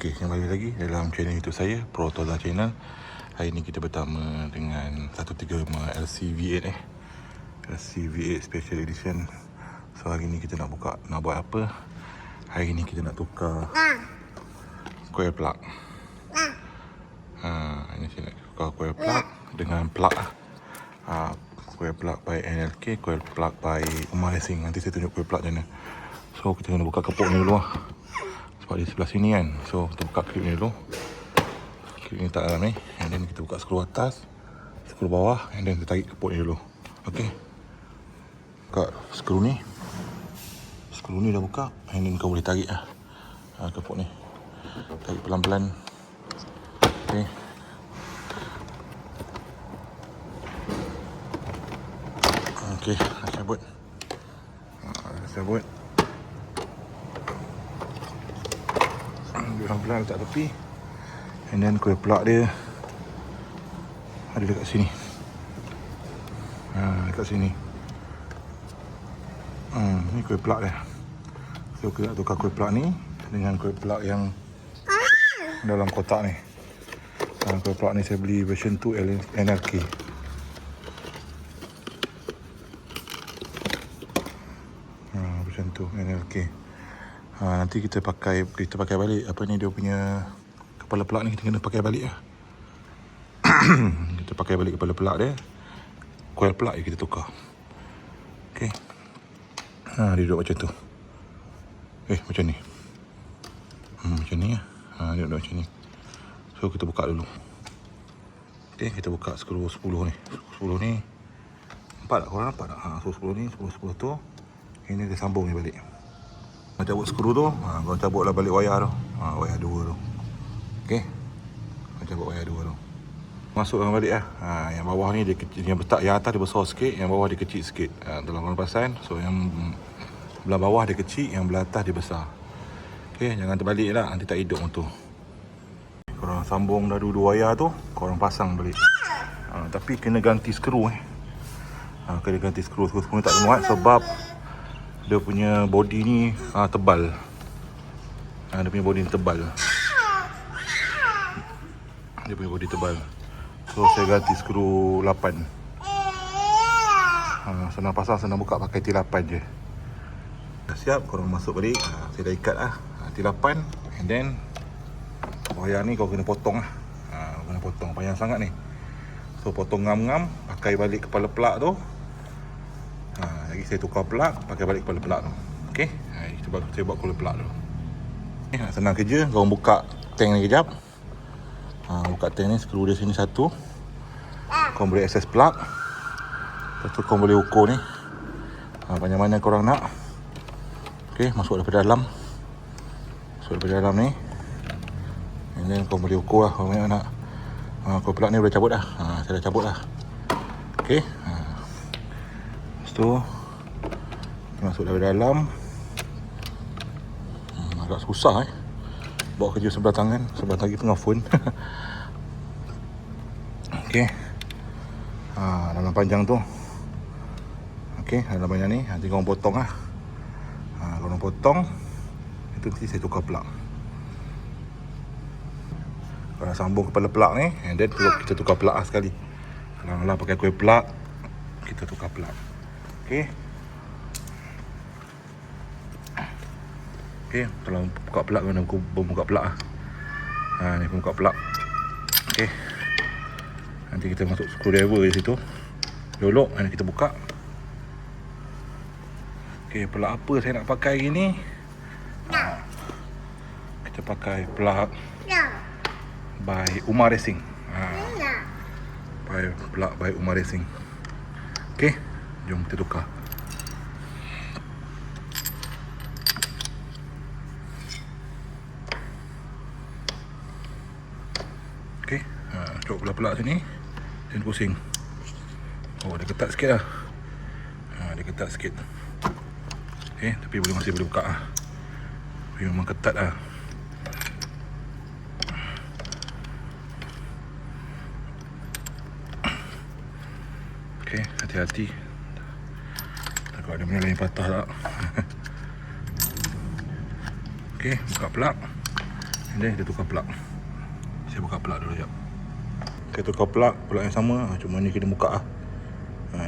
Okey, kembali lagi dalam channel YouTube saya, Protoza Channel. Hari ni kita bertemu dengan 135 LC-V8 LC-V8 Special Edition. So hari ni kita nak buat apa? Hari ni kita nak tukar coil plug. Ini saya nak tukar coil plug dengan plug coil plug by NLK, coil plug by Umar Racing. Nanti saya tunjuk coil plug macam mana. So kita kena buka kepuk ni dulu sebab di sebelah sini kan. So kita buka klip ni dulu. Klip ni tak dalam ni. And then kita buka skru atas, skru bawah, and then kita tarik kepuk ni dulu. Okay, buka skru ni. Skru ni dah buka. And then kau boleh tarik kepuk ni. Tarik pelan-pelan. Okay, okay, dah cabut. Pelan-pelan letak tepi. And then coil plug dia ada dekat sini. Dekat sini. Ni coil plug dia. So kita nak tukar coil plug ni dengan coil plug yang dalam kotak ni. Coil plug ni saya beli version 2 NLK. Version 2 NLK. Nanti kita pakai balik apa ni, dia punya kepala plug ni kita kena pakai balik lah. Kita pakai balik kepala plug dia. Coil plug je kita tukar. Okey. Dia duduk macam tu. Macam ni. Macam ni lah. Dia duduk macam ni. So kita buka dulu. Okey, kita buka skru 10 ni. 10 ni. Nampak tak? Korang nampak tak? So 10 ni, 10 tu. Ini dia sambung ni balik. Kau cabut skru tu, kau cabutlah balik wayar tu. Wayar 2 tu. Okey. Kau cabut wayar 2 tu. Masukkan balik lah. Yang bawah ni dia kecil, yang atas dia besar sikit, yang bawah dia kecil sikit. Dalam korang perasan. So yang belah bawah dia kecil, yang belah atas dia besar. Okey, jangan terbalik lah, nanti tak hidup motor. Korang sambung dah dua wayar tu, korang pasang balik. Tapi kena ganti skru kena ganti skru ni tak muat sebab dia punya body ni tebal. Dia punya body ni tebal. Dia punya body tebal. So saya ganti skru 8. Senang pasang, senang buka, pakai T8 je. Dah siap, korang masuk balik. Saya dah ikat T8. And then wayar ni kau kena potong kena potong, panjang sangat ni. So potong ngam-ngam, pakai balik kepala plug tu. Lagi saya tukar plug, pakai balik kepala plug tu. Okey, saya buat kepala plug tu. Senang kerja, kau buka tank ni kejap. Buka tank ni, skru dia sini satu. Kau boleh access plug. Lepas tu kau boleh ukur ni panjang mana korang nak. Okey, masuk daripada dalam. Ni. And then kau boleh ukur lah kalau nak. Kau plug ni boleh cabut dah. Saya dah cabut dah. Okey. Lepas tu masuk dari dalam. Agak susah bawa kerja sebelah tangan, sebelah lagi tengah phone. Okey. Dalam panjang tu. Okey, dalam panjang ni nanti korang potong lah. Korang potong, itu nanti saya tukar plug. Korang sambung kepala plug ni, and then kita tukar plug sekali. Kalau pakai coil plug, kita tukar plug. Okey. Okey, kalau buka plug kena buka plug ni buka plug. Okey. Nanti kita masuk screwdriver di situ. Jolok, nanti kita buka. Okey, plug apa saya nak pakai hari ni? Kita pakai plug by Umar Racing. Plug by Umar Racing. Okey, jom kita tukar. Okey, cok belah-belah sini. Dan pusing. Dia ketat sikit lah. Dia ketat sikit. Okey, tapi masih boleh buka Tapi memang ketat lah. Okey, hati-hati. Takut ada benda lain patah tak. Okey, buka plug. Then kita tukar plug. Saya buka plug dulu sekejap. Kita tukar plug yang sama. Cuma ni kena buka lah.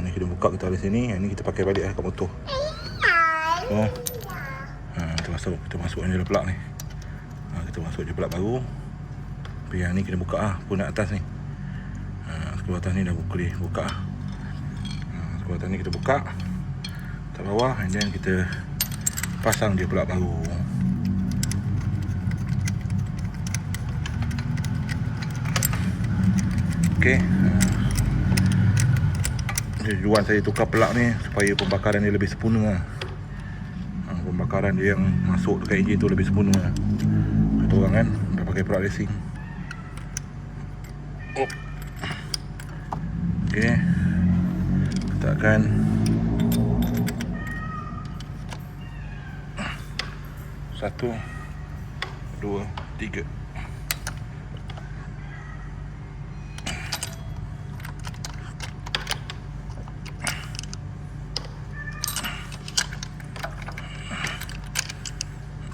Ni kita buka, kita taruh sini. Ni kita pakai balik kat motor. Kita masuk ni dalam plug ni. Kita masuk je plug baru. Tapi yang ni kena buka lah. Pun atas ni. Sebelah atas ni dah boleh buka. Sebelah atas ni kita buka. Kat bawah. And then kita pasang je plug baru. Okay. Tujuan saya tukar plug ni supaya pembakaran dia lebih sempurna lah. Pembakaran dia yang masuk dekat enjin tu lebih sempurna lah. Ada orang kan dah pakai plug racing. Okay. Letakkan satu, dua, tiga.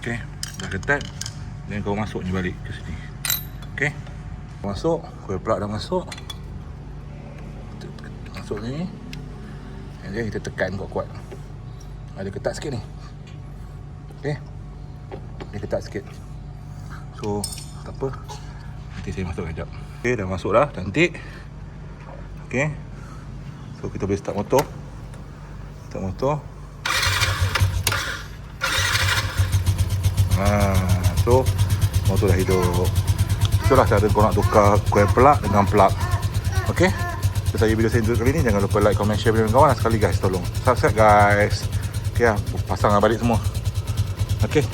Okay, dah ketat. Dan kau masuk ni balik ke sini. Okay, masuk, coil plug dah masuk. Masuk ni. And then kita tekan kuat-kuat. Ada ketat sikit ni. Okay, dia ketat sikit. So, tak apa. Nanti saya masuk sekejap. Okay, dah masuk dah, cantik. Okay, so kita boleh start motor. Start motor. So motor dah hidup. Itulah cara kau nak tukar coil plug dengan plug. Okay, saya video saya untuk kali ni. Jangan lupa like, comment, share dengan kawan. Sekali guys, tolong subscribe guys. Okay lah, pasang balik semua. Okay.